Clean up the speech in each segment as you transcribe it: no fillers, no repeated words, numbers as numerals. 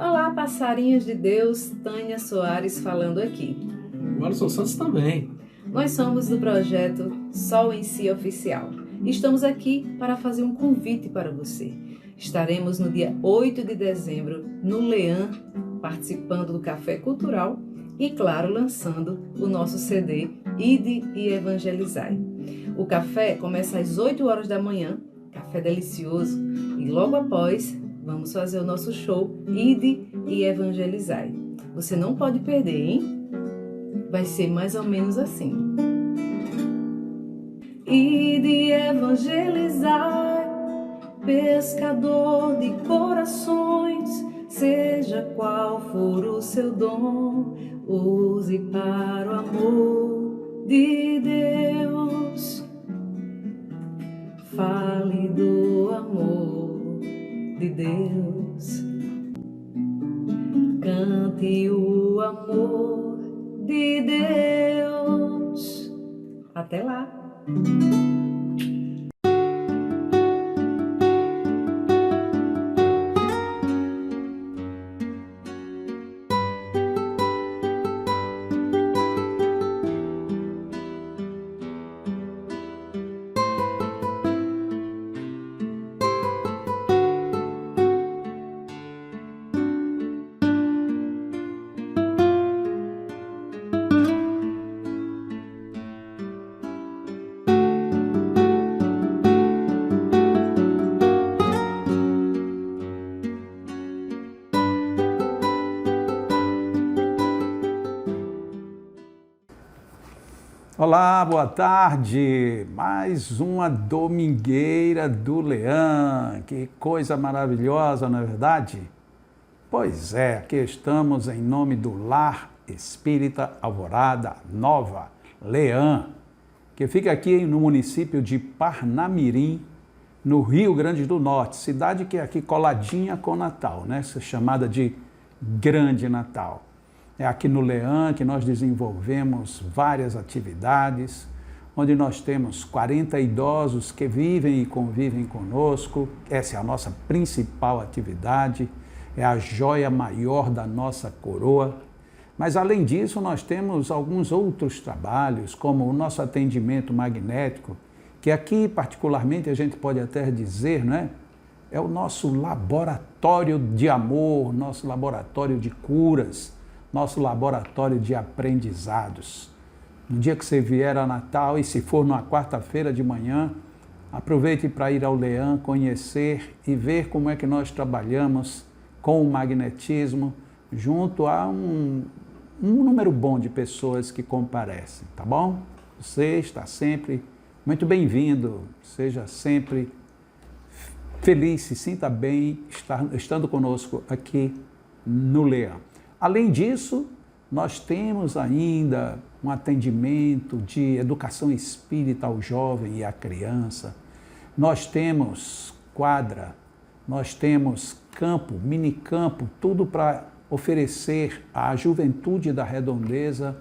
Olá, passarinhos de Deus, Tânia Soares falando aqui. O Alisson Santos também. Nós somos do projeto Sol em Si Oficial. Estamos aqui para fazer um convite para você. Estaremos no dia 8 de dezembro no Lean, participando do Café Cultural e, claro, lançando o nosso CD Ide e Evangelizai. O café começa às 8 horas da manhã, café delicioso, e logo após vamos fazer o nosso show Ide e Evangelizai. Você não pode perder, hein? Vai ser mais ou menos assim. Ide evangelizai, pescador de corações, seja qual for o seu dom, use para o amor de Deus. Fale do amor de Deus. Cante o amor de Deus. Até lá! Olá, boa tarde! Mais uma domingueira do Lean. Que coisa maravilhosa, não é verdade? Pois é, aqui estamos em nome do Lar Espírita Alvorada Nova, Lean, que fica aqui no município de Parnamirim, no Rio Grande do Norte, cidade que é aqui coladinha com Natal, né? Chamada de Grande Natal. É aqui no Lean que nós desenvolvemos várias atividades, onde nós temos 40 idosos que vivem e convivem conosco. Essa é a nossa principal atividade, é a joia maior da nossa coroa. Mas, além disso, nós temos alguns outros trabalhos, como o nosso atendimento magnético, que aqui, particularmente, a gente pode até dizer, não é? É o nosso laboratório de amor, nosso laboratório de curas, nosso laboratório de aprendizados. No dia que você vier a Natal, e se for numa quarta-feira de manhã, aproveite para ir ao Lean, conhecer e ver como é que nós trabalhamos com o magnetismo, junto a um número bom de pessoas que comparecem, tá bom? Você está sempre muito bem-vindo, seja sempre feliz, se sinta bem estando conosco aqui no Lean. Além disso, nós temos ainda um atendimento de educação espírita ao jovem e à criança. Nós temos quadra, nós temos campo, minicampo, tudo para oferecer à juventude da Redondeza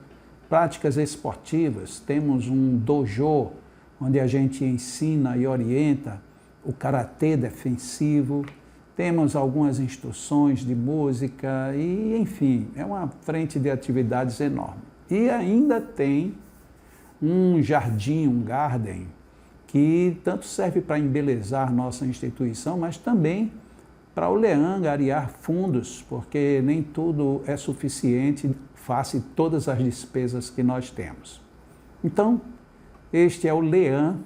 práticas esportivas. Temos um dojo, onde a gente ensina e orienta o karatê defensivo. Temos algumas instruções de música e, enfim, é uma frente de atividades enorme. E ainda tem um jardim, um garden, que tanto serve para embelezar nossa instituição, mas também para o Lean angariar fundos, porque nem tudo é suficiente, face todas as despesas que nós temos. Então, este é o Lean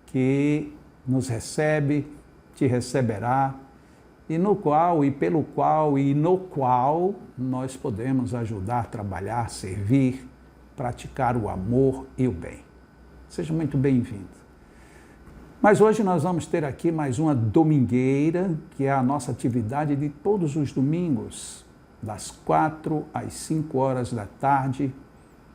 que nos recebe, te receberá, e no qual, e pelo qual, e no qual nós podemos ajudar, trabalhar, servir, praticar o amor e o bem. Seja muito bem-vindo. Mas hoje nós vamos ter aqui mais uma domingueira, que é a nossa atividade de todos os domingos, das 4 às 5 horas da tarde,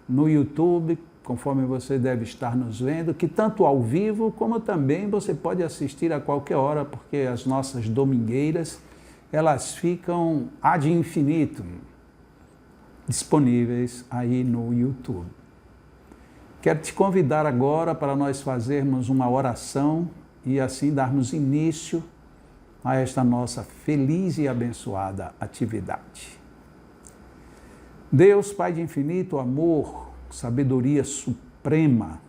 no YouTube, conforme você deve estar nos vendo, que tanto ao vivo como também você pode assistir a qualquer hora, porque as nossas domingueiras, elas ficam ad infinitum disponíveis aí no YouTube. Quero te convidar agora para nós fazermos uma oração e assim darmos início a esta nossa feliz e abençoada atividade. Deus, Pai de infinito amor, sabedoria suprema,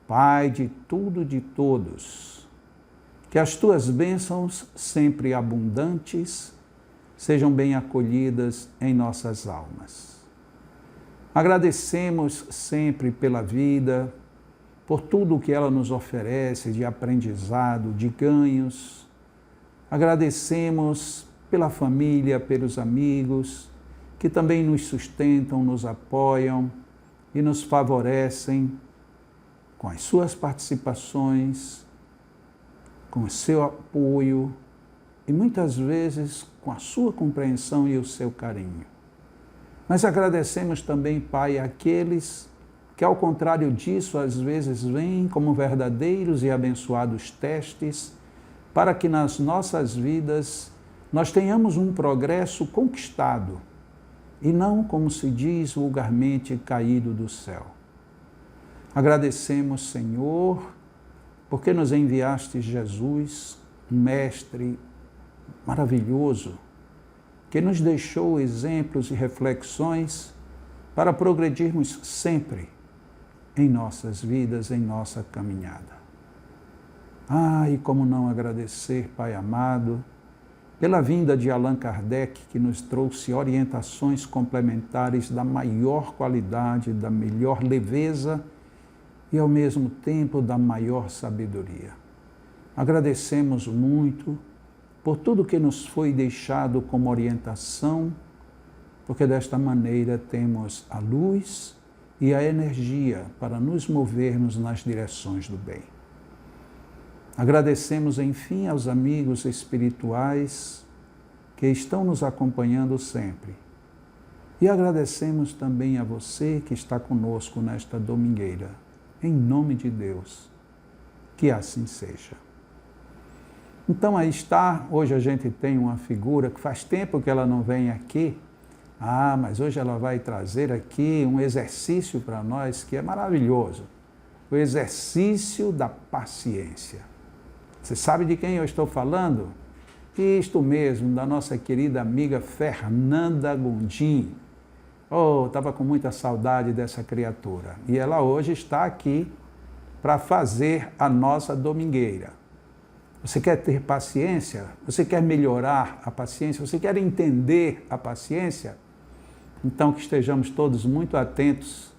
Pai de tudo e de todos, que as tuas bênçãos, sempre abundantes, sejam bem acolhidas em nossas almas. Agradecemos sempre pela vida, por tudo o que ela nos oferece de aprendizado, de ganhos. Agradecemos pela família, pelos amigos, que também nos sustentam, nos apoiam e nos favorecem com as suas participações, com o seu apoio e muitas vezes com a sua compreensão e o seu carinho. Mas agradecemos também, Pai, àqueles que, ao contrário disso, às vezes vêm como verdadeiros e abençoados testes para que nas nossas vidas nós tenhamos um progresso conquistado e não, como se diz vulgarmente, caído do céu. Agradecemos, Senhor, porque nos enviaste Jesus, um mestre maravilhoso, que nos deixou exemplos e reflexões para progredirmos sempre em nossas vidas, em nossa caminhada. E como não agradecer, Pai amado, pela vinda de Allan Kardec, que nos trouxe orientações complementares da maior qualidade, da melhor leveza e, ao mesmo tempo, da maior sabedoria. Agradecemos muito por tudo que nos foi deixado como orientação, porque desta maneira temos a luz e a energia para nos movermos nas direções do bem. Agradecemos, enfim, aos amigos espirituais que estão nos acompanhando sempre. E agradecemos também a você que está conosco nesta domingueira. Em nome de Deus, que assim seja. Então aí está, hoje a gente tem uma figura que faz tempo que ela não vem aqui, mas hoje ela vai trazer aqui um exercício para nós que é maravilhoso, o exercício da paciência. Você sabe de quem eu estou falando? Isto mesmo, da nossa querida amiga Fernanda Gondim. Estava com muita saudade dessa criatura. E ela hoje está aqui para fazer a nossa domingueira. Você quer ter paciência? Você quer melhorar a paciência? Você quer entender a paciência? Então que estejamos todos muito atentos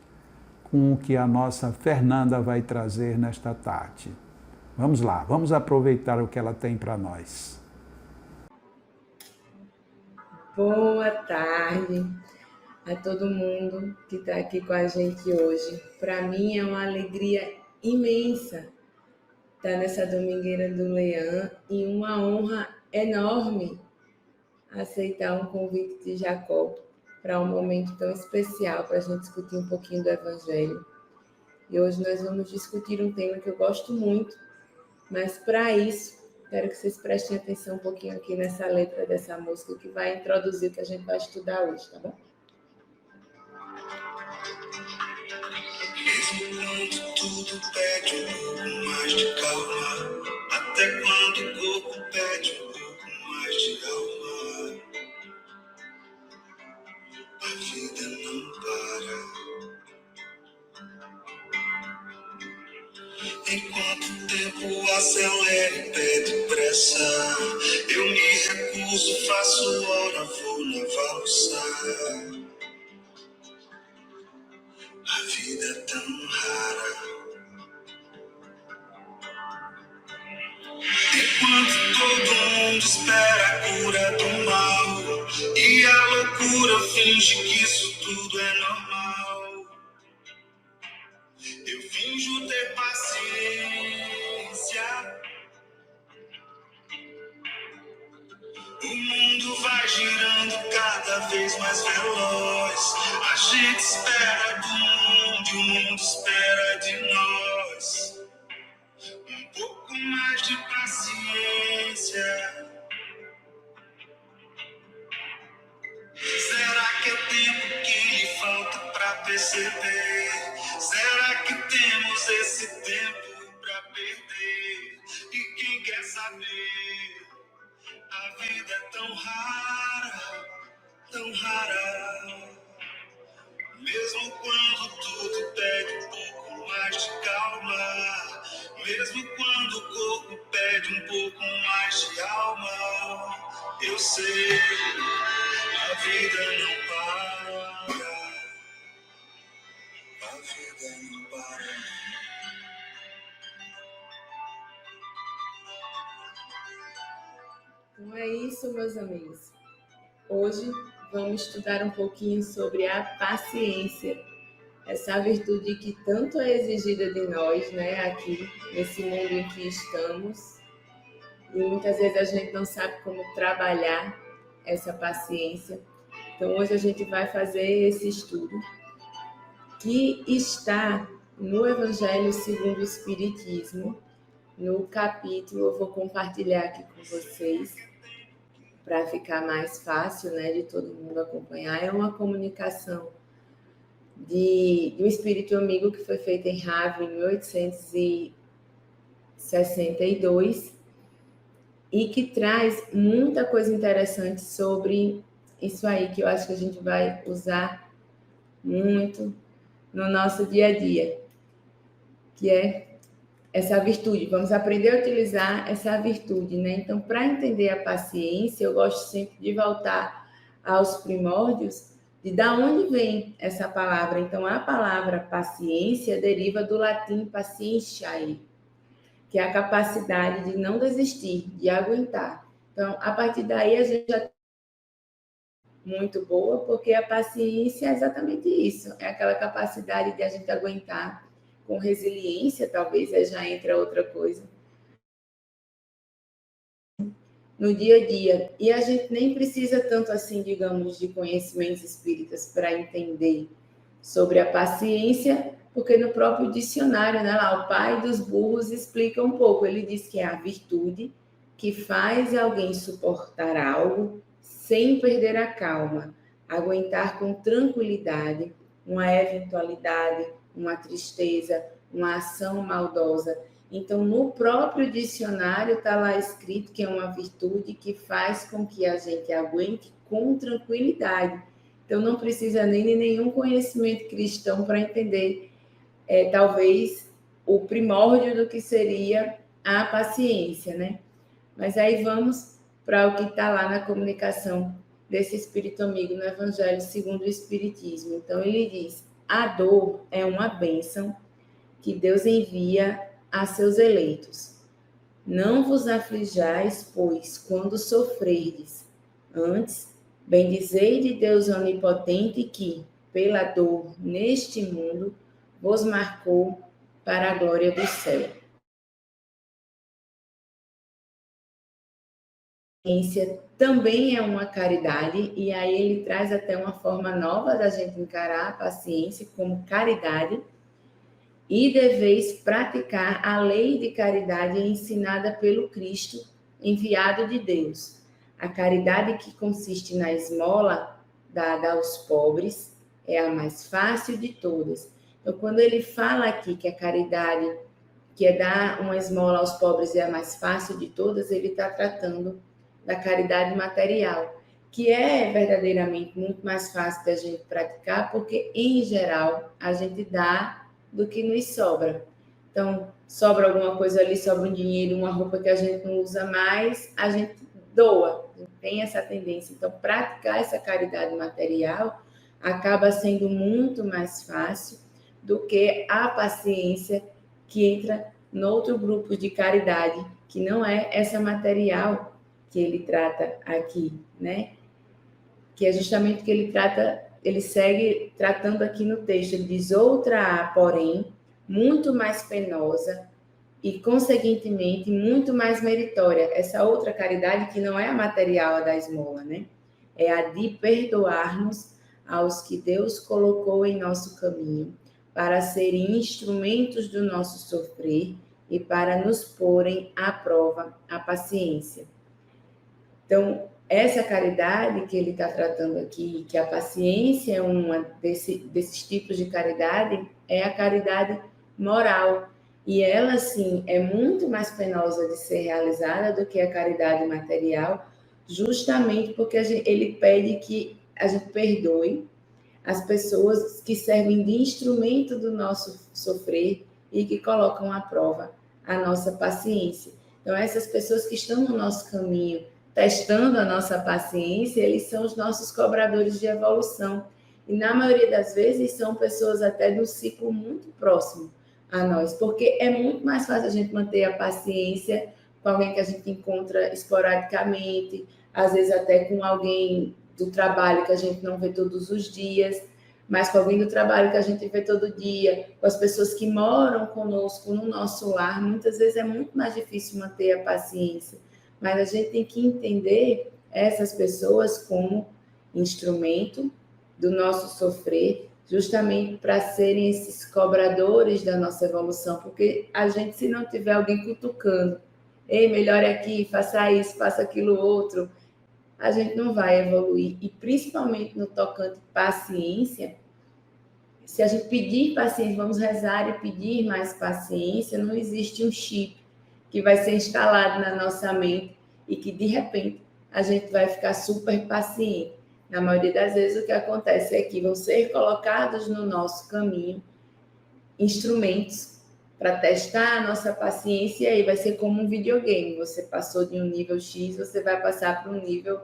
com o que a nossa Fernanda vai trazer nesta tarde. Vamos lá, vamos aproveitar o que ela tem para nós. Boa tarde a todo mundo que está aqui com a gente hoje. Para mim é uma alegria imensa estar nessa domingueira do Leão e uma honra enorme aceitar um convite de Jacó para um momento tão especial para a gente discutir um pouquinho do Evangelho. E hoje nós vamos discutir um tema que eu gosto muito, mas para isso quero que vocês prestem atenção um pouquinho aqui nessa letra dessa música que vai introduzir o que a gente vai estudar hoje, tá bom? Mesmo quando tudo pede um pouco mais de calma, até quando o corpo pede um pouco mais de alma, a vida não para. Enquanto o tempo acelera e pede pressa, eu me recuso, faço hora, vou na valsa. A vida é tão rara. Enquanto todo mundo espera a cura do mal e a loucura finge que isso tudo é normal, eu finjo ter paciência. O mundo vai girando cada vez mais veloz. A gente espera do mundo e o mundo espera de nós. Um pouco mais de paciência. Será que é tempo que lhe falta pra perceber? Será que temos esse tempo pra perder? E quem quer saber? A vida não para. A vida não para. Então é isso, meus amigos. Hoje vamos estudar um pouquinho sobre a paciência, essa virtude que tanto é exigida de nós, né, aqui nesse mundo em que estamos. E muitas vezes a gente não sabe como trabalhar essa paciência. Então hoje a gente vai fazer esse estudo que está no Evangelho segundo o Espiritismo, no capítulo, eu vou compartilhar aqui com vocês, para ficar mais fácil, né, de todo mundo acompanhar. É uma comunicação de um espírito amigo que foi feita em Havre em 1862 e que traz muita coisa interessante sobre isso aí, que eu acho que a gente vai usar muito no nosso dia a dia, que é essa virtude. Vamos aprender a utilizar essa virtude, né? Então, para entender a paciência, eu gosto sempre de voltar aos primórdios, de da onde vem essa palavra. Então, a palavra paciência deriva do latim patientiae, que é a capacidade de não desistir, de aguentar. Então, a partir daí, a gente já tem muito boa, porque a paciência é exatamente isso, é aquela capacidade de a gente aguentar com resiliência, talvez aí já entra outra coisa, no dia a dia. E a gente nem precisa tanto assim, digamos, de conhecimentos espíritas para entender sobre a paciência, porque no próprio dicionário, né, lá, o pai dos burros explica um pouco. Ele diz que é a virtude que faz alguém suportar algo sem perder a calma, aguentar com tranquilidade uma eventualidade, uma tristeza, uma ação maldosa. Então, no próprio dicionário está lá escrito que é uma virtude que faz com que a gente aguente com tranquilidade. Então, não precisa nem de nenhum conhecimento cristão para entender, talvez, o primórdio do que seria a paciência, né? Mas aí vamos para o que está lá na comunicação desse espírito amigo no Evangelho segundo o Espiritismo. Então, ele diz: a dor é uma bênção que Deus envia a seus eleitos. Não vos aflijais, pois, quando sofrerdes. Antes, bendizei de Deus onipotente que, pela dor neste mundo, vos marcou para a glória do céu. A paciência também é uma caridade, e aí ele traz até uma forma nova da gente encarar a paciência como caridade. E deveis praticar a lei de caridade ensinada pelo Cristo, enviado de Deus. A caridade que consiste na esmola dada aos pobres é a mais fácil de todas. Então, quando ele fala aqui que a caridade, que é dar uma esmola aos pobres, é a mais fácil de todas, ele está tratando da caridade material, que é verdadeiramente muito mais fácil da gente praticar, porque, em geral, a gente dá do que nos sobra. Então, sobra alguma coisa ali, sobra um dinheiro, uma roupa que a gente não usa mais, a gente doa, tem essa tendência. Então, praticar essa caridade material acaba sendo muito mais fácil do que a paciência, que entra no outro grupo de caridade, que não é essa material que ele trata aqui, né? Que é justamente o que ele trata. Ele segue tratando aqui no texto. Ele diz: outra há, porém, muito mais penosa e, conseguintemente, muito mais meritória. Essa outra caridade que não é a material, a da esmola, né? É a de perdoarmos aos que Deus colocou em nosso caminho para serem instrumentos do nosso sofrer e para nos porem à prova a paciência. Então, essa caridade que ele está tratando aqui, que a paciência é uma desses tipos de caridade, é a caridade moral. E ela, sim, é muito mais penosa de ser realizada do que a caridade material, justamente porque ele pede que a gente perdoe as pessoas que servem de instrumento do nosso sofrer e que colocam à prova a nossa paciência. Então, essas pessoas que estão no nosso caminho, testando a nossa paciência, eles são os nossos cobradores de evolução. E na maioria das vezes são pessoas até do ciclo muito próximo a nós, porque é muito mais fácil a gente manter a paciência com alguém que a gente encontra esporadicamente, às vezes até com alguém do trabalho que a gente não vê todos os dias, mas com alguém do trabalho que a gente vê todo dia, com as pessoas que moram conosco no nosso lar, muitas vezes é muito mais difícil manter a paciência. Mas a gente tem que entender essas pessoas como instrumento do nosso sofrer, justamente para serem esses cobradores da nossa evolução, porque a gente, se não tiver alguém cutucando, ei, melhore aqui, faça isso, faça aquilo outro, a gente não vai evoluir. E principalmente no tocante paciência, se a gente pedir paciência, vamos rezar e pedir mais paciência, não existe um chip que vai ser instalado na nossa mente e que, de repente, a gente vai ficar super paciente. Na maioria das vezes, o que acontece é que vão ser colocados no nosso caminho instrumentos para testar a nossa paciência, e aí vai ser como um videogame. Você passou de um nível X, você vai passar para um nível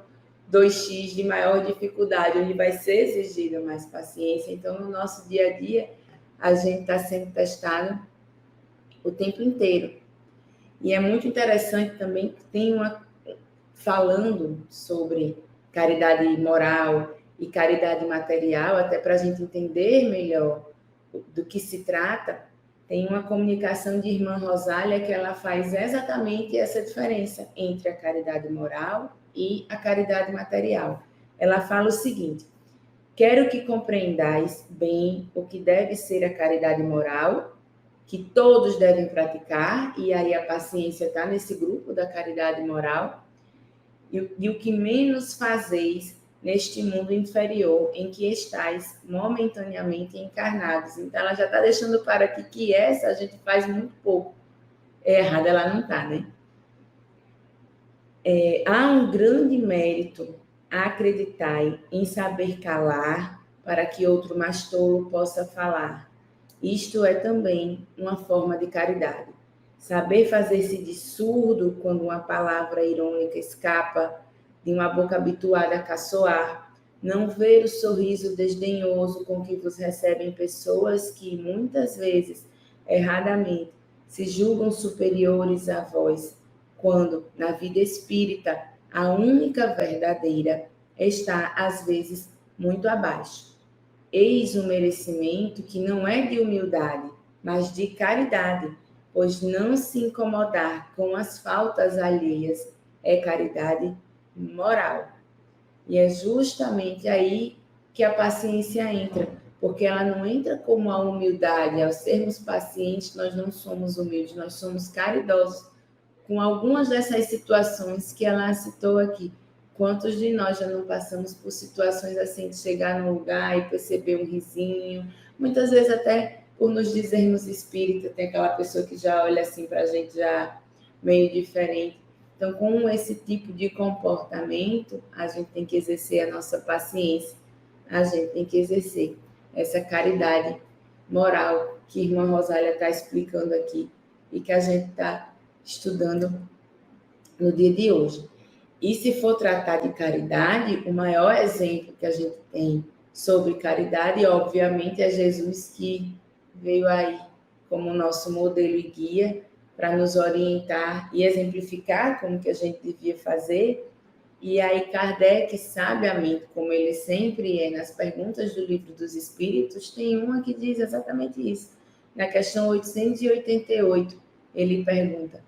2x de maior dificuldade, onde vai ser exigida mais paciência. Então, no nosso dia a dia, a gente está sendo testado o tempo inteiro. E é muito interessante também que tem falando sobre caridade moral e caridade material, até para a gente entender melhor do que se trata, tem uma comunicação de Irmã Rosália que ela faz exatamente essa diferença entre a caridade moral e a caridade material. Ela fala o seguinte: quero que compreendais bem o que deve ser a caridade moral, que todos devem praticar, e aí a paciência está nesse grupo da caridade moral, e o que menos fazeis neste mundo inferior em que estáis momentaneamente encarnados. Então, ela já está deixando claro aqui que essa a gente faz muito pouco. É errada, ela não está, né? Há um grande mérito a acreditar em saber calar para que outro mais tolo possa falar. Isto é também uma forma de caridade. Saber fazer-se de surdo quando uma palavra irônica escapa de uma boca habituada a caçoar, não ver o sorriso desdenhoso com que vos recebem pessoas que, muitas vezes, erradamente, se julgam superiores a vós, quando, na vida espírita, a única verdadeira está, às vezes, muito abaixo. Eis um merecimento que não é de humildade, mas de caridade, pois não se incomodar com as faltas alheias é caridade moral. E é justamente aí que a paciência entra, porque ela não entra como a humildade. Ao sermos pacientes, nós não somos humildes, nós somos caridosos com algumas dessas situações que ela citou aqui. Quantos de nós já não passamos por situações assim, de chegar num lugar e perceber um risinho, muitas vezes até por nos dizermos espírita, tem aquela pessoa que já olha assim para a gente já meio diferente. Então, com esse tipo de comportamento, a gente tem que exercer a nossa paciência, a gente tem que exercer essa caridade moral que a Irmã Rosália está explicando aqui e que a gente está estudando no dia de hoje. E se for tratar de caridade, o maior exemplo que a gente tem sobre caridade, obviamente, é Jesus, que veio aí como nosso modelo e guia para nos orientar e exemplificar como que a gente devia fazer. E aí Kardec, sabiamente, como ele sempre é, nas perguntas do Livro dos Espíritos, tem uma que diz exatamente isso. Na questão 888, ele pergunta: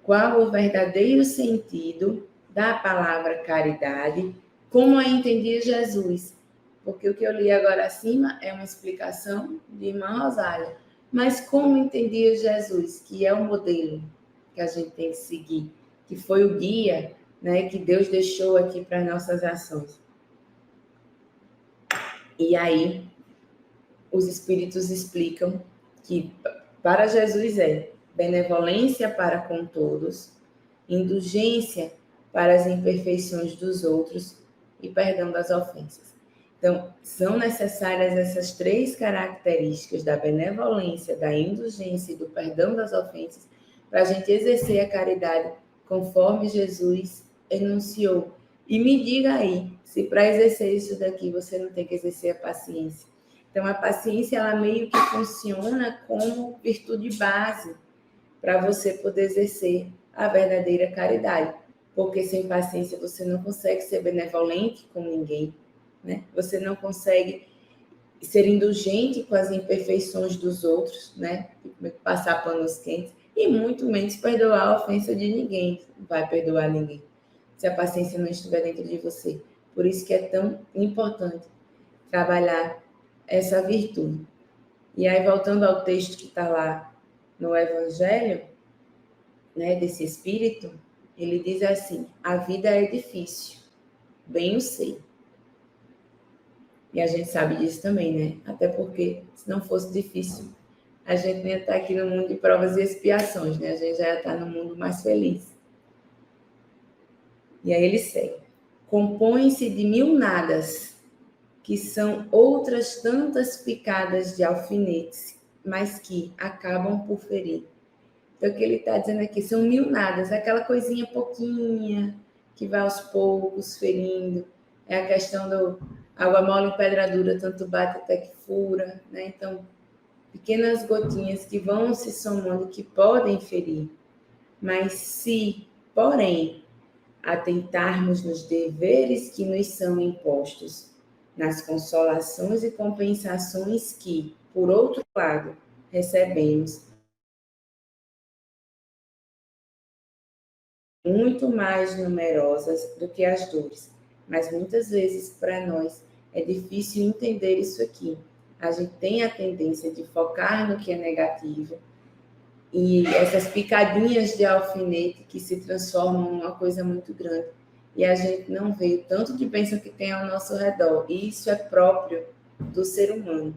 qual o verdadeiro sentido da palavra caridade, como a entendia Jesus? Porque o que eu li agora acima é uma explicação de Irmã Rosália. Mas como entendia Jesus, que é o modelo que a gente tem que seguir, que foi o guia, né, que Deus deixou aqui para nossas ações? E aí, os Espíritos explicam que para Jesus é benevolência para com todos, indulgência para as imperfeições dos outros e perdão das ofensas. Então, são necessárias essas três características da benevolência, da indulgência e do perdão das ofensas para a gente exercer a caridade conforme Jesus enunciou. E me diga aí, se para exercer isso daqui você não tem que exercer a paciência. Então, a paciência, ela meio que funciona como virtude base para você poder exercer a verdadeira caridade. Porque sem paciência você não consegue ser benevolente com ninguém, né? Você não consegue ser indulgente com as imperfeições dos outros, né? Passar panos quentes. E muito menos perdoar a ofensa de ninguém. Não vai perdoar ninguém se a paciência não estiver dentro de você. Por isso que é tão importante trabalhar essa virtude. E aí, voltando ao texto que está lá no Evangelho, né, desse Espírito, ele diz assim: a vida é difícil, bem eu sei. E a gente sabe disso também, né? Até porque, se não fosse difícil, a gente não ia estar aqui no mundo de provas e expiações, né? A gente já ia estar no mundo mais feliz. E aí ele segue. Compõe-se de mil nadas, que são outras tantas picadas de alfinetes, mas que acabam por ferir. Então, o que ele está dizendo aqui são mil nadas, aquela coisinha pouquinha, que vai aos poucos ferindo. É a questão do água mole em pedra dura, tanto bate até que fura, né? Então, pequenas gotinhas que vão se somando, que podem ferir. Mas se, porém, atentarmos nos deveres que nos são impostos, nas consolações e compensações que, por outro lado, recebemos, muito mais numerosas do que as dores. Mas muitas vezes, para nós, é difícil entender isso aqui. A gente tem a tendência de focar no que é negativo e essas picadinhas de alfinete que se transformam numa coisa muito grande. E a gente não vê o tanto de bênção que tem ao nosso redor. E isso é próprio do ser humano.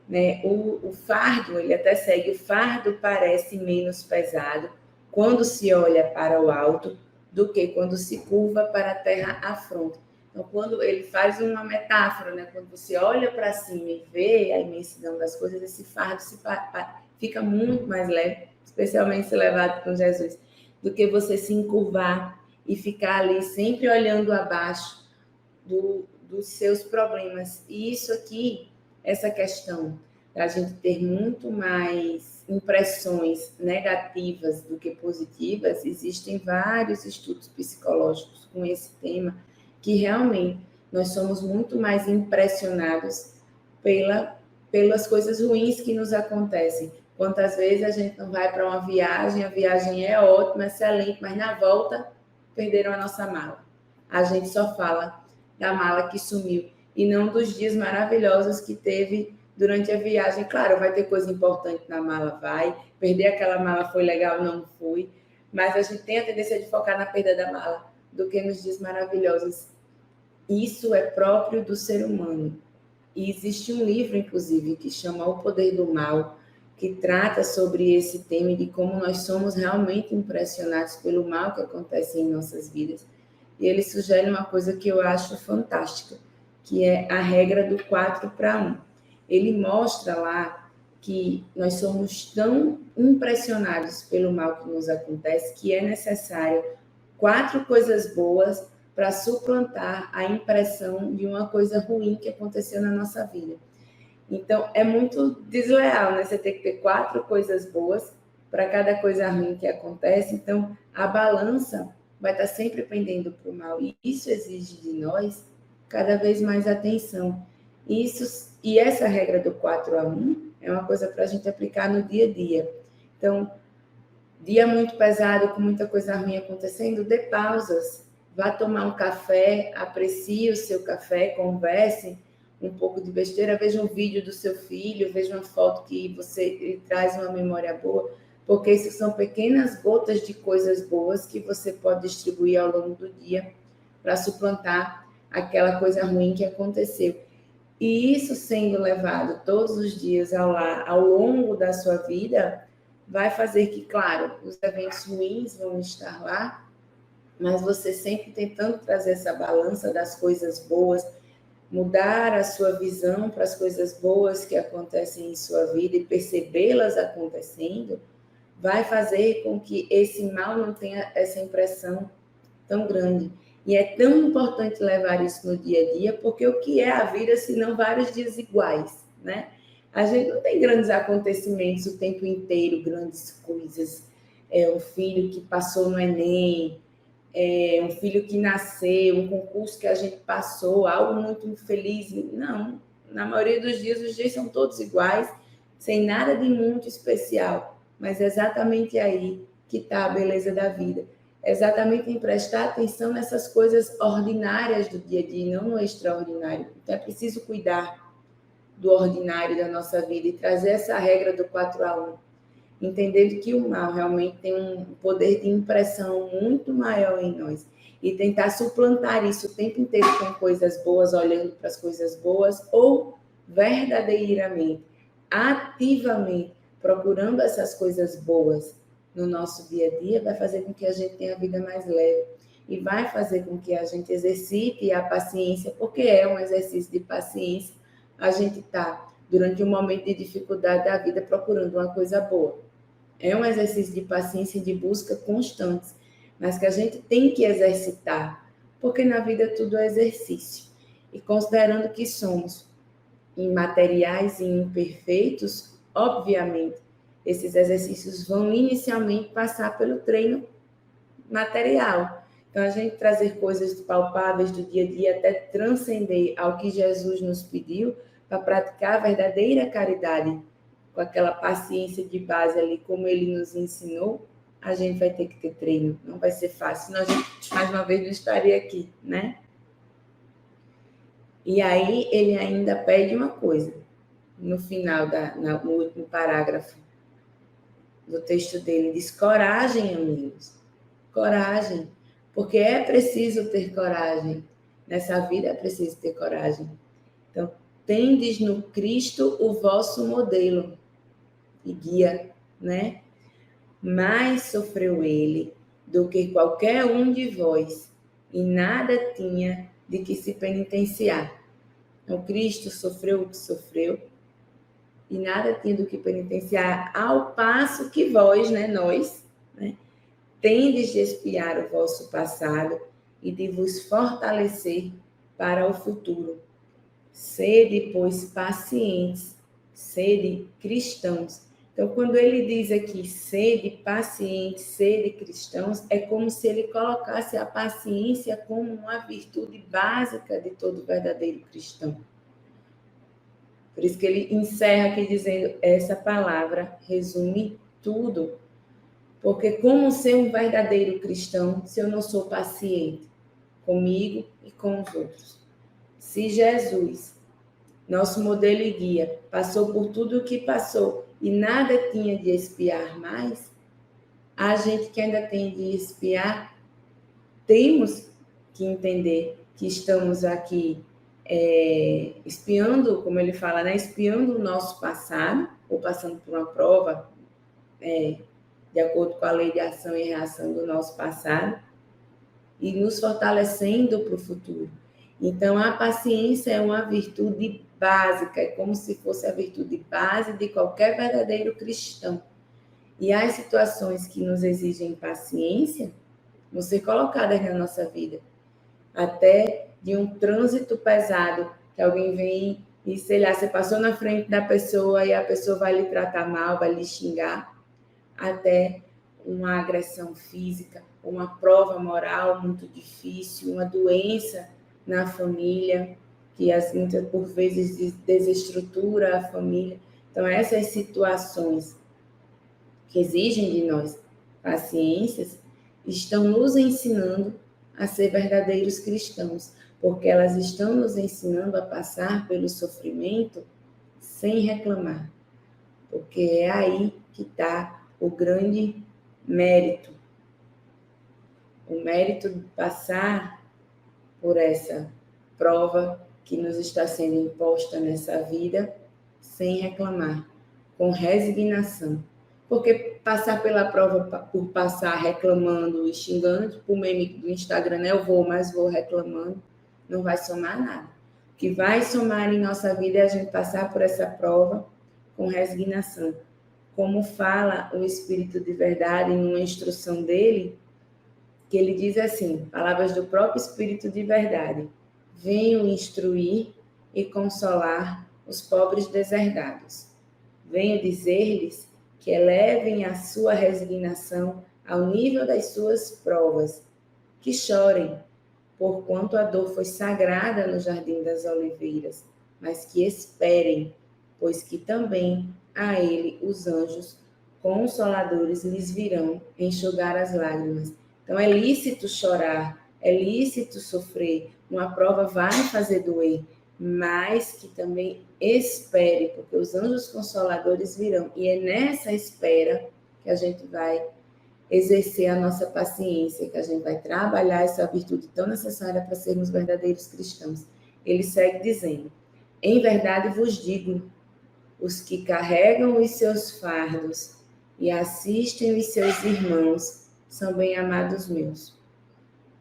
Né? O fardo, ele até segue, o fardo parece menos pesado quando se olha para o alto do que quando se curva para a terra afronta. Então, quando ele faz uma metáfora, né? Quando você olha para cima e vê a imensidão das coisas, esse fardo fica muito mais leve, especialmente se levado com Jesus, do que você se encurvar e ficar ali sempre olhando abaixo dos seus problemas. E isso aqui, essa questão da gente ter muito mais impressões negativas do que positivas, existem vários estudos psicológicos com esse tema, que realmente nós somos muito mais impressionados pelas coisas ruins que nos acontecem. Quantas vezes a gente não vai para uma viagem, a viagem é ótima, excelente, mas na volta perderam a nossa mala. A gente só fala da mala que sumiu e não dos dias maravilhosos que teve durante a viagem. Claro, vai ter coisa importante na mala, vai. Perder aquela mala foi legal, não foi. Mas a gente tem a tendência de focar na perda da mala do que nos dias maravilhosos. Isso é próprio do ser humano. E existe um livro, inclusive, que chama O Poder do Mal, que trata sobre esse tema e de como nós somos realmente impressionados pelo mal que acontece em nossas vidas. E ele sugere uma coisa que eu acho fantástica, que é a regra do 4-1. Ele mostra lá que nós somos tão impressionados pelo mal que nos acontece que é necessário 4 coisas boas para suplantar a impressão de uma coisa ruim que aconteceu na nossa vida. Então, é muito desleal, né? Você tem que ter 4 coisas boas para cada coisa ruim que acontece. Então, a balança vai estar sempre pendendo para o mal. E isso exige de nós cada vez mais atenção. E essa regra do 4-1 é uma coisa para a gente aplicar no dia a dia. Então, dia muito pesado, com muita coisa ruim acontecendo, dê pausas. Vá tomar um café, aprecie o seu café, converse um pouco de besteira, veja um vídeo do seu filho, veja uma foto que ele traz uma memória boa, porque isso são pequenas gotas de coisas boas que você pode distribuir ao longo do dia para suplantar aquela coisa ruim que aconteceu. E isso sendo levado todos os dias ao longo da sua vida, vai fazer que, claro, os eventos ruins vão estar lá, mas você sempre tentando trazer essa balança das coisas boas, mudar a sua visão para as coisas boas que acontecem em sua vida e percebê-las acontecendo, vai fazer com que esse mal não tenha essa impressão tão grande. E é tão importante levar isso no dia a dia, porque o que é a vida se não vários dias iguais, né? A gente não tem grandes acontecimentos o tempo inteiro, grandes coisas. Um filho que passou no Enem, um filho que nasceu, um concurso que a gente passou, algo muito feliz. Não, na maioria dos dias, os dias são todos iguais, sem nada de muito especial. Mas é exatamente aí que está a beleza da vida. É exatamente em prestar atenção nessas coisas ordinárias do dia a dia, e não no extraordinário. Então é preciso cuidar do ordinário da nossa vida e trazer essa regra do 4-1, entendendo que o mal realmente tem um poder de impressão muito maior em nós e tentar suplantar isso o tempo inteiro com coisas boas, olhando para as coisas boas ou verdadeiramente, ativamente procurando essas coisas boas no nosso dia a dia, vai fazer com que a gente tenha a vida mais leve e vai fazer com que a gente exercite a paciência, porque é um exercício de paciência. A gente está, durante um momento de dificuldade da vida, procurando uma coisa boa. É um exercício de paciência e de busca constantes, mas que a gente tem que exercitar, porque na vida tudo é exercício. E considerando que somos imateriais e imperfeitos, obviamente, esses exercícios vão inicialmente passar pelo treino material. Então, a gente trazer coisas palpáveis do dia a dia até transcender ao que Jesus nos pediu para praticar a verdadeira caridade, com aquela paciência de base ali, como ele nos ensinou, a gente vai ter que ter treino. Não vai ser fácil, senão a gente, mais uma vez, não estaria aqui, né? E aí, ele ainda pede uma coisa, no final, no último parágrafo do texto dele, diz: coragem, amigos, coragem, porque é preciso ter coragem. Nessa vida é preciso ter coragem. Então, tendes no Cristo o vosso modelo e guia, né? Mais sofreu ele do que qualquer um de vós, e nada tinha de que se penitenciar. Então, Cristo sofreu o que sofreu, e nada tinha do que penitenciar, ao passo que vós, né, nós, né, tendes de expiar o vosso passado e de vos fortalecer para o futuro. Sede, pois, pacientes, sede cristãos. Então, quando ele diz aqui, sede pacientes, sede cristãos, é como se ele colocasse a paciência como uma virtude básica de todo verdadeiro cristão. Por isso que ele encerra aqui dizendo, essa palavra resume tudo. Porque como ser um verdadeiro cristão se eu não sou paciente comigo e com os outros? Se Jesus, nosso modelo e guia, passou por tudo o que passou e nada tinha de expiar mais, a gente que ainda tem de expiar, temos que entender que estamos aqui espiando, como ele fala, né? Espiando o nosso passado, ou passando por uma prova, de acordo com a lei de ação e reação do nosso passado, e nos fortalecendo para o futuro. Então, a paciência é uma virtude básica, é como se fosse a virtude base de qualquer verdadeiro cristão. E as situações que nos exigem paciência vão ser colocadas na nossa vida. Até de um trânsito pesado, que alguém vem e, sei lá, você passou na frente da pessoa e a pessoa vai lhe tratar mal, vai lhe xingar, até uma agressão física, uma prova moral muito difícil, uma doença na família, que muitas por vezes desestrutura a família. Então, essas situações que exigem de nós paciências estão nos ensinando a ser verdadeiros cristãos, porque elas estão nos ensinando a passar pelo sofrimento sem reclamar, porque é aí que está o grande mérito. O mérito de passar por essa prova que nos está sendo imposta nessa vida sem reclamar, com resignação. Porque passar pela prova por passar reclamando e xingando, tipo o meme do Instagram, né? Eu vou, mas vou reclamando, não vai somar nada. O que vai somar em nossa vida é a gente passar por essa prova com resignação. Como fala o Espírito de Verdade em uma instrução dele, que ele diz assim, palavras do próprio Espírito de verdade: venho instruir e consolar os pobres deserdados. Venho dizer-lhes que elevem a sua resignação ao nível das suas provas, que chorem, porquanto a dor foi sagrada no jardim das oliveiras, mas que esperem, pois que também a ele os anjos consoladores lhes virão enxugar as lágrimas. Então é lícito chorar, é lícito sofrer, uma prova vai fazer doer, mas que também espere, porque os anjos consoladores virão. E é nessa espera que a gente vai exercer a nossa paciência, que a gente vai trabalhar essa virtude tão necessária para sermos verdadeiros cristãos. Ele segue dizendo: em verdade vos digo, os que carregam os seus fardos e assistem os seus irmãos são bem-amados meus.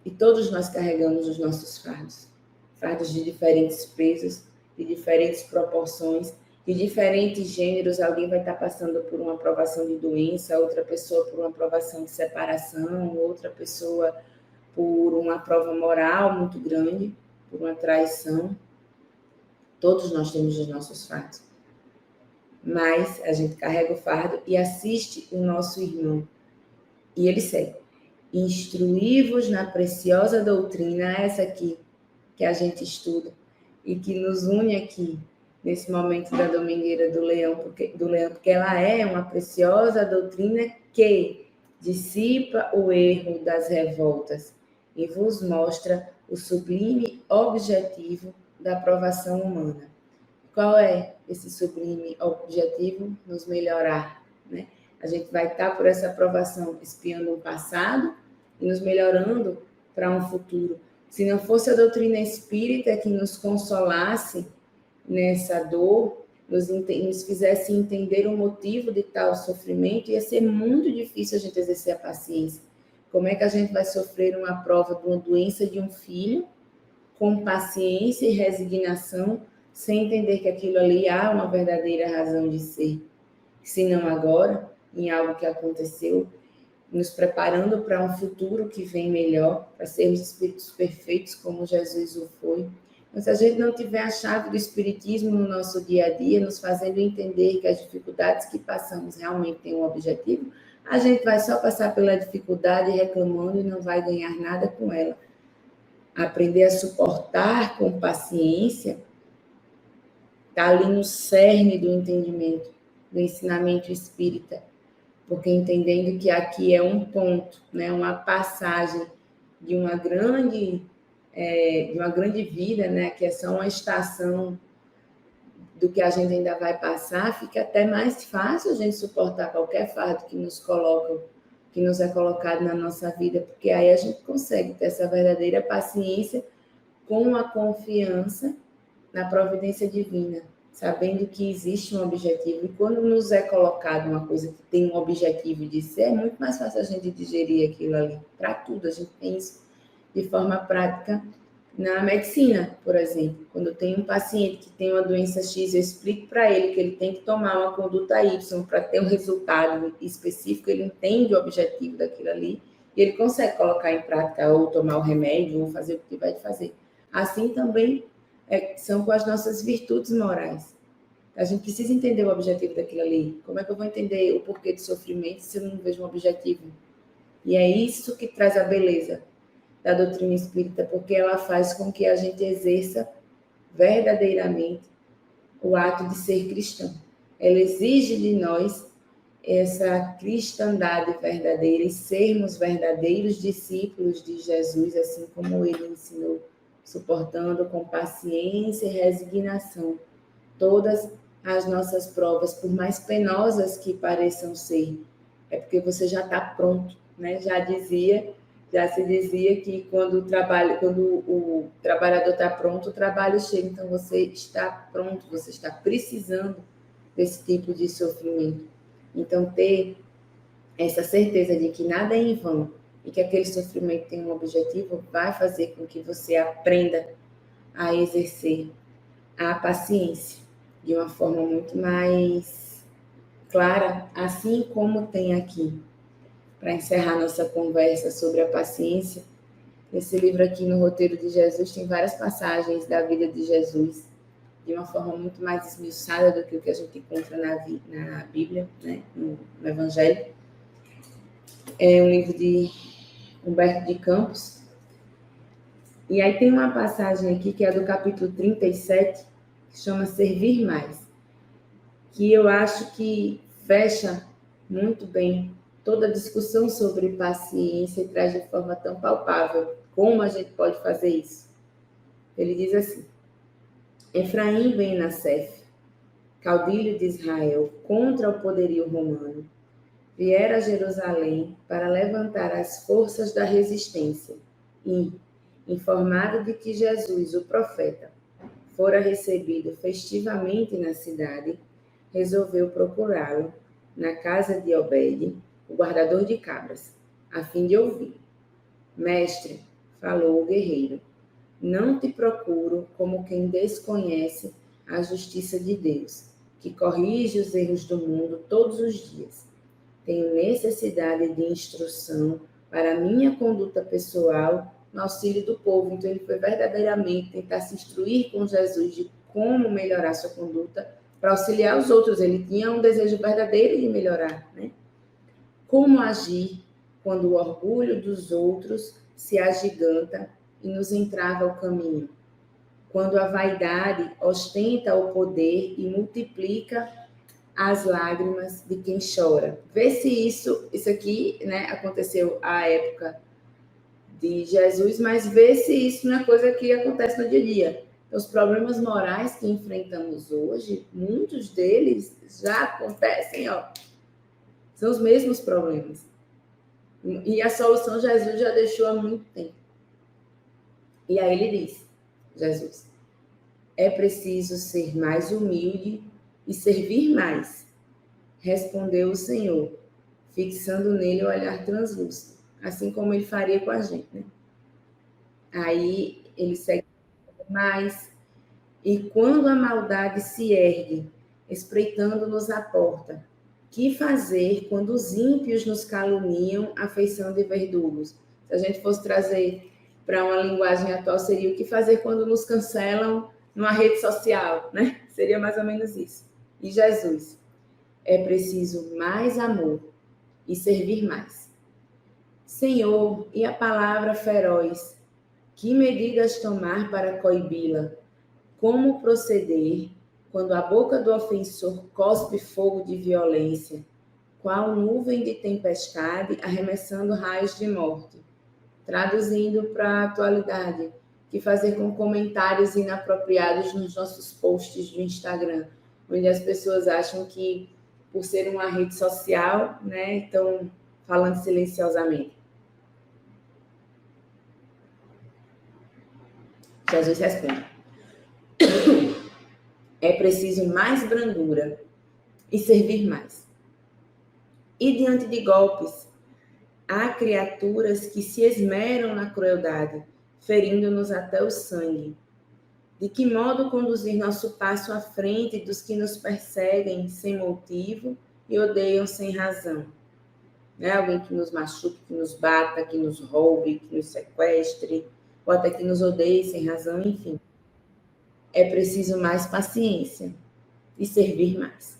E todos nós carregamos os nossos fardos. Fardos de diferentes pesos, de diferentes proporções, de diferentes gêneros. Alguém vai estar passando por uma provação de doença, outra pessoa por uma provação de separação, outra pessoa por uma prova moral muito grande, por uma traição. Todos nós temos os nossos fardos. Mas a gente carrega o fardo e assiste o nosso irmão. E ele segue: instruí-vos na preciosa doutrina, essa aqui que a gente estuda e que nos une aqui nesse momento da Domingueira do Leão, porque ela é uma preciosa doutrina que dissipa o erro das revoltas e vos mostra o sublime objetivo da aprovação humana. Qual é esse sublime objetivo? Nos melhorar, né? A gente vai estar por essa aprovação espiando o passado e nos melhorando para um futuro. Se não fosse a doutrina espírita que nos consolasse nessa dor, nos fizesse entender o motivo de tal sofrimento, ia ser muito difícil a gente exercer a paciência. Como é que a gente vai sofrer uma prova de uma doença de um filho com paciência e resignação, sem entender que aquilo ali há uma verdadeira razão de ser? Se não agora, em algo que aconteceu, nos preparando para um futuro que vem melhor, para sermos espíritos perfeitos como Jesus o foi. Mas se a gente não tiver a chave do espiritismo no nosso dia a dia, nos fazendo entender que as dificuldades que passamos realmente têm um objetivo, a gente vai só passar pela dificuldade reclamando e não vai ganhar nada com ela. Aprender a suportar com paciência está ali no cerne do entendimento, do ensinamento espírita. Porque entendendo que aqui é um ponto, né, uma passagem de uma grande vida, né, que é só uma estação do que a gente ainda vai passar, fica até mais fácil a gente suportar qualquer fardo que nos é colocado na nossa vida, porque aí a gente consegue ter essa verdadeira paciência com a confiança na providência divina, sabendo que existe um objetivo. E quando nos é colocado uma coisa que tem um objetivo de ser, é muito mais fácil a gente digerir aquilo ali. Para tudo, a gente tem isso de forma prática na medicina, por exemplo. Quando eu tenho um paciente que tem uma doença X, eu explico para ele que ele tem que tomar uma conduta Y para ter um resultado específico, ele entende o objetivo daquilo ali e ele consegue colocar em prática, ou tomar o remédio, ou fazer o que vai fazer. Assim também são com as nossas virtudes morais. A gente precisa entender o objetivo daquilo ali. Como é que eu vou entender o porquê do sofrimento se eu não vejo um objetivo? E é isso que traz a beleza da doutrina espírita, porque ela faz com que a gente exerça verdadeiramente o ato de ser cristão. Ela exige de nós essa cristandade verdadeira e sermos verdadeiros discípulos de Jesus, assim como ele ensinou, suportando com paciência e resignação todas as nossas provas, por mais penosas que pareçam ser. É porque você já está pronto, né? Já se dizia que quando o trabalhador está pronto, o trabalho chega. Então você está pronto, você está precisando desse tipo de sofrimento. Então ter essa certeza de que nada é em vão e que aquele sofrimento tem um objetivo vai fazer com que você aprenda a exercer a paciência de uma forma muito mais clara, assim como tem aqui. para encerrar nossa conversa sobre a paciência. Esse livro aqui, No Roteiro de Jesus, tem várias passagens da vida de Jesus, de uma forma muito mais esmiuçada do que o que a gente encontra na Bíblia, né? no Evangelho. É um livro de Humberto de Campos. E aí tem uma passagem aqui, que é do capítulo 37, que chama Servir Mais, que eu acho que fecha muito bem toda a discussão sobre paciência e traz de forma tão palpável como a gente pode fazer isso. Ele diz assim: Efraim ben Nassef, caudilho de Israel, contra o poderio romano, viera a Jerusalém para levantar as forças da resistência e, informado de que Jesus, o profeta, fora recebido festivamente na cidade, resolveu procurá-lo na casa de Obed, o guardador de cabras, a fim de ouvir. Mestre, falou o guerreiro, não te procuro como quem desconhece a justiça de Deus, que corrige os erros do mundo todos os dias. Tenho necessidade de instrução para a minha conduta pessoal no auxílio do povo. Então, ele foi verdadeiramente tentar se instruir com Jesus de como melhorar sua conduta para auxiliar os outros. Ele tinha um desejo verdadeiro de melhorar, né? Como agir quando o orgulho dos outros se agiganta e nos entrava o caminho? Quando a vaidade ostenta o poder e multiplica as lágrimas de quem chora. Vê se isso aqui, né, aconteceu à época de Jesus, mas vê se isso não é coisa que acontece no dia a dia. Então, os problemas morais que enfrentamos hoje, muitos deles já acontecem, são os mesmos problemas. E a solução Jesus já deixou há muito tempo. E aí ele diz, Jesus, é preciso ser mais humilde e servir mais. Respondeu o Senhor, fixando nele o olhar translúcido, assim como ele faria com a gente, né? Aí ele segue mais. E quando a maldade se ergue, espreitando-nos a porta, que fazer quando os ímpios nos caluniam à feição de verdugos? Se a gente fosse trazer para uma linguagem atual, seria o que fazer quando nos cancelam numa rede social, né? Seria mais ou menos isso. E Jesus, é preciso mais amor e servir mais. Senhor, e a palavra feroz, que medidas tomar para coibi-la? Como proceder quando a boca do ofensor cospe fogo de violência, qual nuvem de tempestade arremessando raios de morte? Traduzindo para a atualidade, que fazer com comentários inapropriados nos nossos posts do Instagram, onde as pessoas acham que, por ser uma rede social, né, estão falando silenciosamente. Jesus responde: é preciso mais brandura e servir mais. E diante de golpes, há criaturas que se esmeram na crueldade, ferindo-nos até o sangue. De que modo conduzir nosso passo à frente dos que nos perseguem sem motivo e odeiam sem razão? Né? Alguém que nos machuque, que nos bata, que nos roube, que nos sequestre, ou até que nos odeie sem razão, enfim. É preciso mais paciência e servir mais.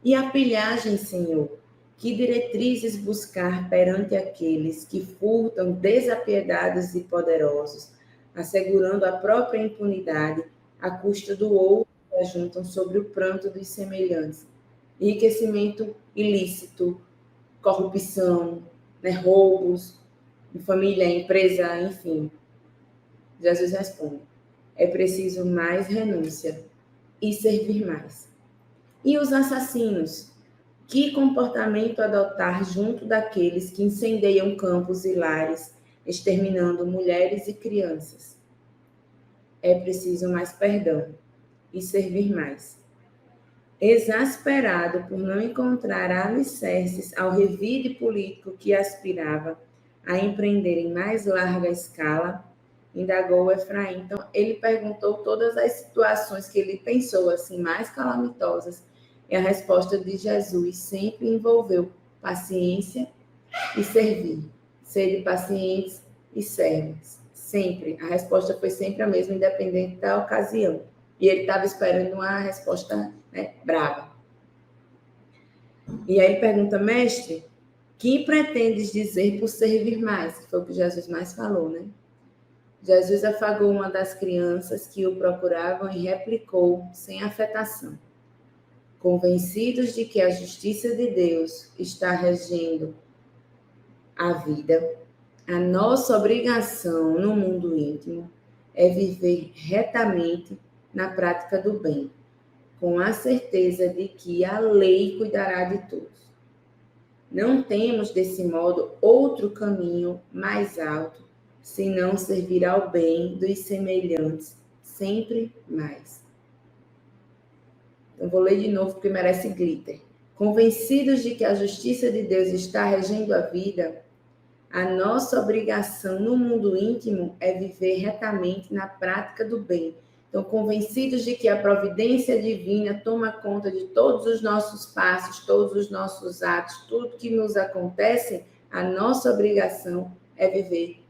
E a pilhagem, Senhor, que diretrizes buscar perante aqueles que furtam desapiedados e poderosos, assegurando a própria impunidade à custa do outro que ajuntam sobre o pranto dos semelhantes. Enriquecimento ilícito, corrupção, né, roubos, em família, empresa, enfim. Jesus responde: é preciso mais renúncia e servir mais. E os assassinos? Que comportamento adotar junto daqueles que incendeiam campos e lares, exterminando mulheres e crianças? É preciso mais perdão e servir mais. Exasperado por não encontrar alicerces ao revide político que aspirava a empreender em mais larga escala, indagou Efraim. Então, ele perguntou todas as situações que ele pensou assim mais calamitosas, e a resposta de Jesus sempre envolveu paciência e servir. Sede pacientes e servos. Sempre. A resposta foi sempre a mesma, independente da ocasião. E ele estava esperando uma resposta, né, brava. E aí ele pergunta, mestre, que pretendes dizer por servir mais? Que foi o que Jesus mais falou, né? Jesus afagou uma das crianças que o procuravam e replicou sem afetação. Convencidos de que a justiça de Deus está regendo a vida, a nossa obrigação no mundo íntimo é viver retamente na prática do bem, com a certeza de que a lei cuidará de todos. Não temos, desse modo, outro caminho mais alto, senão servir ao bem dos semelhantes, sempre mais. Então, vou ler de novo, porque merece glitter. Convencidos de que a justiça de Deus está regendo a vida, a nossa obrigação no mundo íntimo é viver retamente na prática do bem. Então, convencidos de que a providência divina toma conta de todos os nossos passos, todos os nossos atos, tudo que nos acontece, a nossa obrigação é viver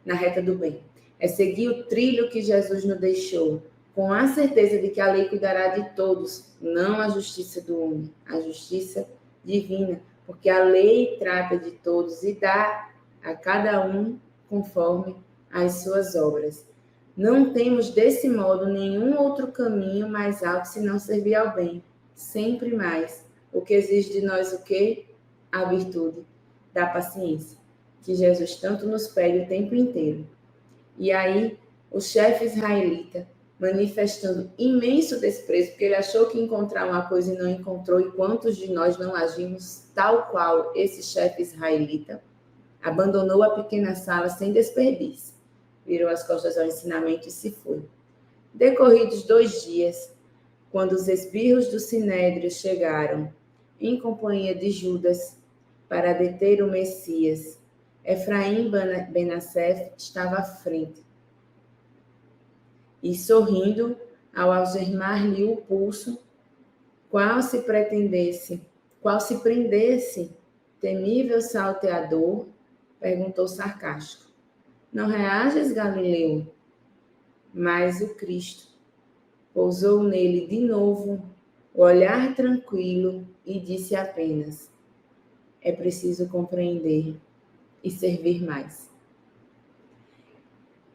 na reta do bem. É seguir o trilho que Jesus nos deixou, com a certeza de que a lei cuidará de todos, não a justiça do homem, a justiça divina, porque a lei trata de todos e dá a cada um conforme as suas obras. Não temos, desse modo, nenhum outro caminho mais alto senão servir ao bem, sempre mais. O que exige de nós o quê? A virtude da paciência, que Jesus tanto nos pede o tempo inteiro. E aí, o chefe israelita, manifestando imenso desprezo, porque ele achou que ia encontrar uma coisa e não encontrou, e quantos de nós não agimos tal qual esse chefe israelita, abandonou a pequena sala sem desperdício, virou as costas ao ensinamento e se foi. Decorridos 2 dias, quando os esbirros do Sinédrio chegaram, em companhia de Judas, para deter o Messias, Efraim Benassef estava à frente. E sorrindo, ao algemar-lhe o pulso, qual se prendesse, temível salteador, perguntou sarcástico. Não reages, Galileu? Mas o Cristo pousou nele de novo o olhar tranquilo e disse apenas: é preciso compreender e servir mais.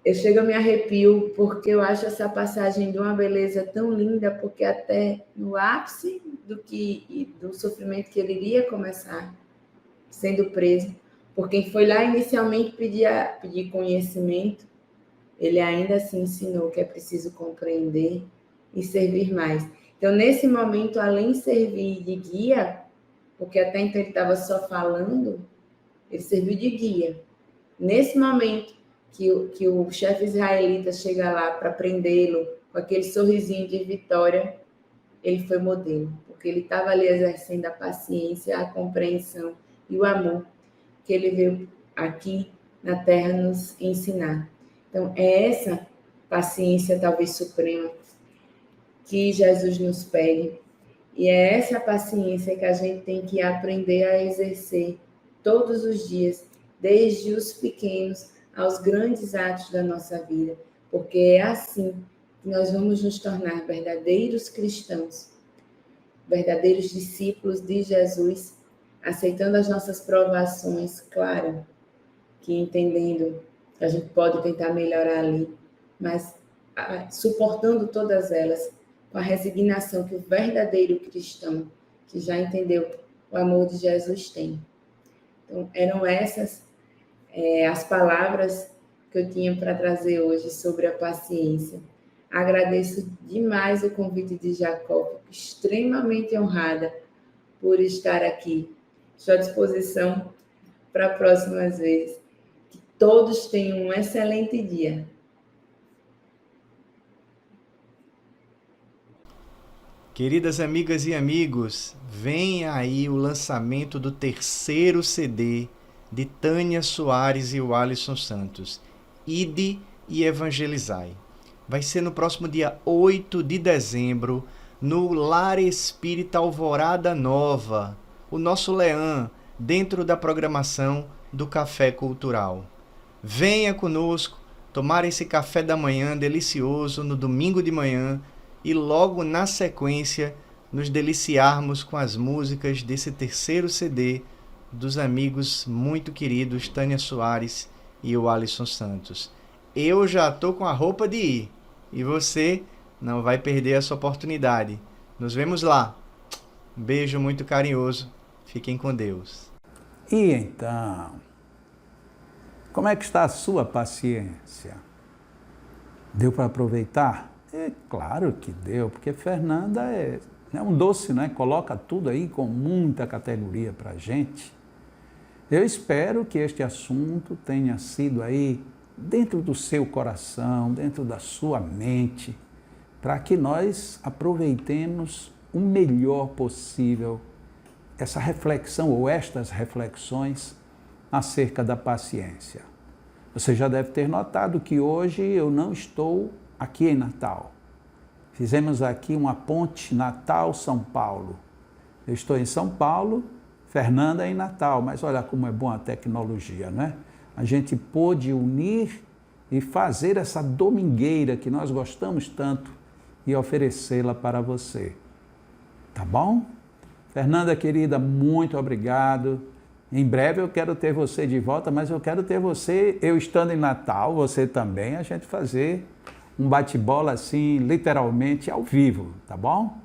Eu chego a me arrepio porque eu acho essa passagem de uma beleza tão linda, porque até no ápice do sofrimento que ele iria começar, sendo preso, por quem foi lá inicialmente pedir conhecimento, ele ainda assim ensinou que é preciso compreender e servir mais. Então, nesse momento, além de servir de guia, porque até então ele estava só falando, ele serviu de guia. Nesse momento que o chefe israelita chega lá para prendê-lo, com aquele sorrisinho de vitória, ele foi modelo, porque ele estava ali exercendo a paciência, a compreensão e o amor que ele veio aqui na Terra nos ensinar. Então, é essa paciência, talvez suprema, que Jesus nos pede. E é essa paciência que a gente tem que aprender a exercer todos os dias, desde os pequenos aos grandes atos da nossa vida, porque é assim que nós vamos nos tornar verdadeiros cristãos, verdadeiros discípulos de Jesus, aceitando as nossas provações, claro, que entendendo que a gente pode tentar melhorar ali, mas suportando todas elas com a resignação que o verdadeiro cristão, que já entendeu o amor de Jesus, tem. Então, eram essas as palavras que eu tinha para trazer hoje sobre a paciência. Agradeço demais o convite de Jacó, fico extremamente honrada por estar aqui. Estou à disposição para próximas vezes. Que todos tenham um excelente dia. Queridas amigas e amigos, vem aí o lançamento do 3º CD de Tânia Soares e o Alisson Santos, Ide e Evangelizai. Vai ser no próximo dia 8 de dezembro, no Lar Espírita Alvorada Nova, o nosso Leã, dentro da programação do Café Cultural. Venha conosco tomar esse café da manhã delicioso no domingo de manhã e logo na sequência nos deliciarmos com as músicas desse terceiro CD dos amigos muito queridos Tânia Soares e o Alisson Santos. Eu já estou com a roupa de ir e você não vai perder essa oportunidade. Nos vemos lá. Um beijo muito carinhoso. Fiquem com Deus. E então, como é que está a sua paciência? Deu para aproveitar? É claro que deu, porque Fernanda é um doce, né? Coloca tudo aí com muita categoria para a gente. Eu espero que este assunto tenha sido aí dentro do seu coração, dentro da sua mente, para que nós aproveitemos o melhor possível essa reflexão ou estas reflexões acerca da paciência. Você já deve ter notado que hoje eu não estou aqui em Natal. Fizemos aqui uma ponte Natal-São Paulo. Eu estou em São Paulo, Fernanda em Natal, mas olha como é bom a tecnologia, não é? A gente pôde unir e fazer essa domingueira que nós gostamos tanto e oferecê-la para você. Tá bom? Fernanda, querida, muito obrigado. Em breve eu quero ter você de volta, mas eu quero ter você, eu estando em Natal, você também, a gente fazer um bate-bola assim, literalmente ao vivo, tá bom?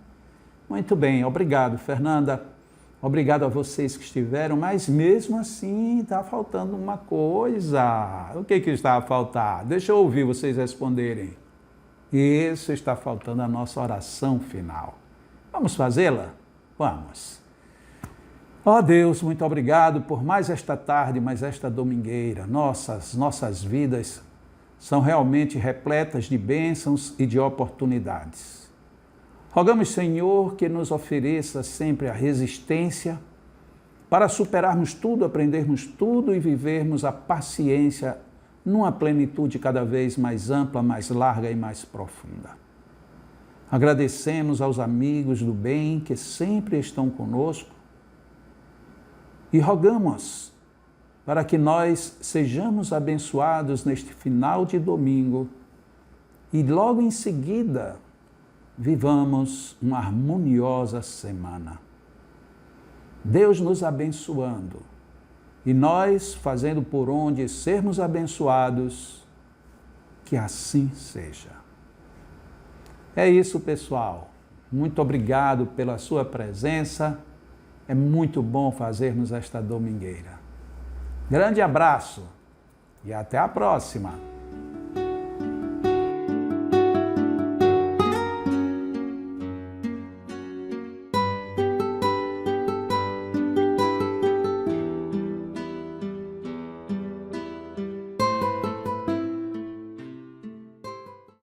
Muito bem, obrigado, Fernanda. Obrigado a vocês que estiveram, mas mesmo assim está faltando uma coisa. O que está a faltar? Deixa eu ouvir vocês responderem. Isso, está faltando a nossa oração final. Vamos fazê-la? Vamos. Ó Deus, muito obrigado por mais esta tarde, mais esta domingueira. Nossas vidas são realmente repletas de bênçãos e de oportunidades. Rogamos, Senhor, que nos ofereça sempre a resistência para superarmos tudo, aprendermos tudo e vivermos a paciência numa plenitude cada vez mais ampla, mais larga e mais profunda. Agradecemos aos amigos do bem que sempre estão conosco e rogamos para que nós sejamos abençoados neste final de domingo e logo em seguida vivamos uma harmoniosa semana. Deus nos abençoando e nós fazendo por onde sermos abençoados, que assim seja. É isso, pessoal. Muito obrigado pela sua presença. É muito bom fazermos esta domingueira. Grande abraço e até a próxima.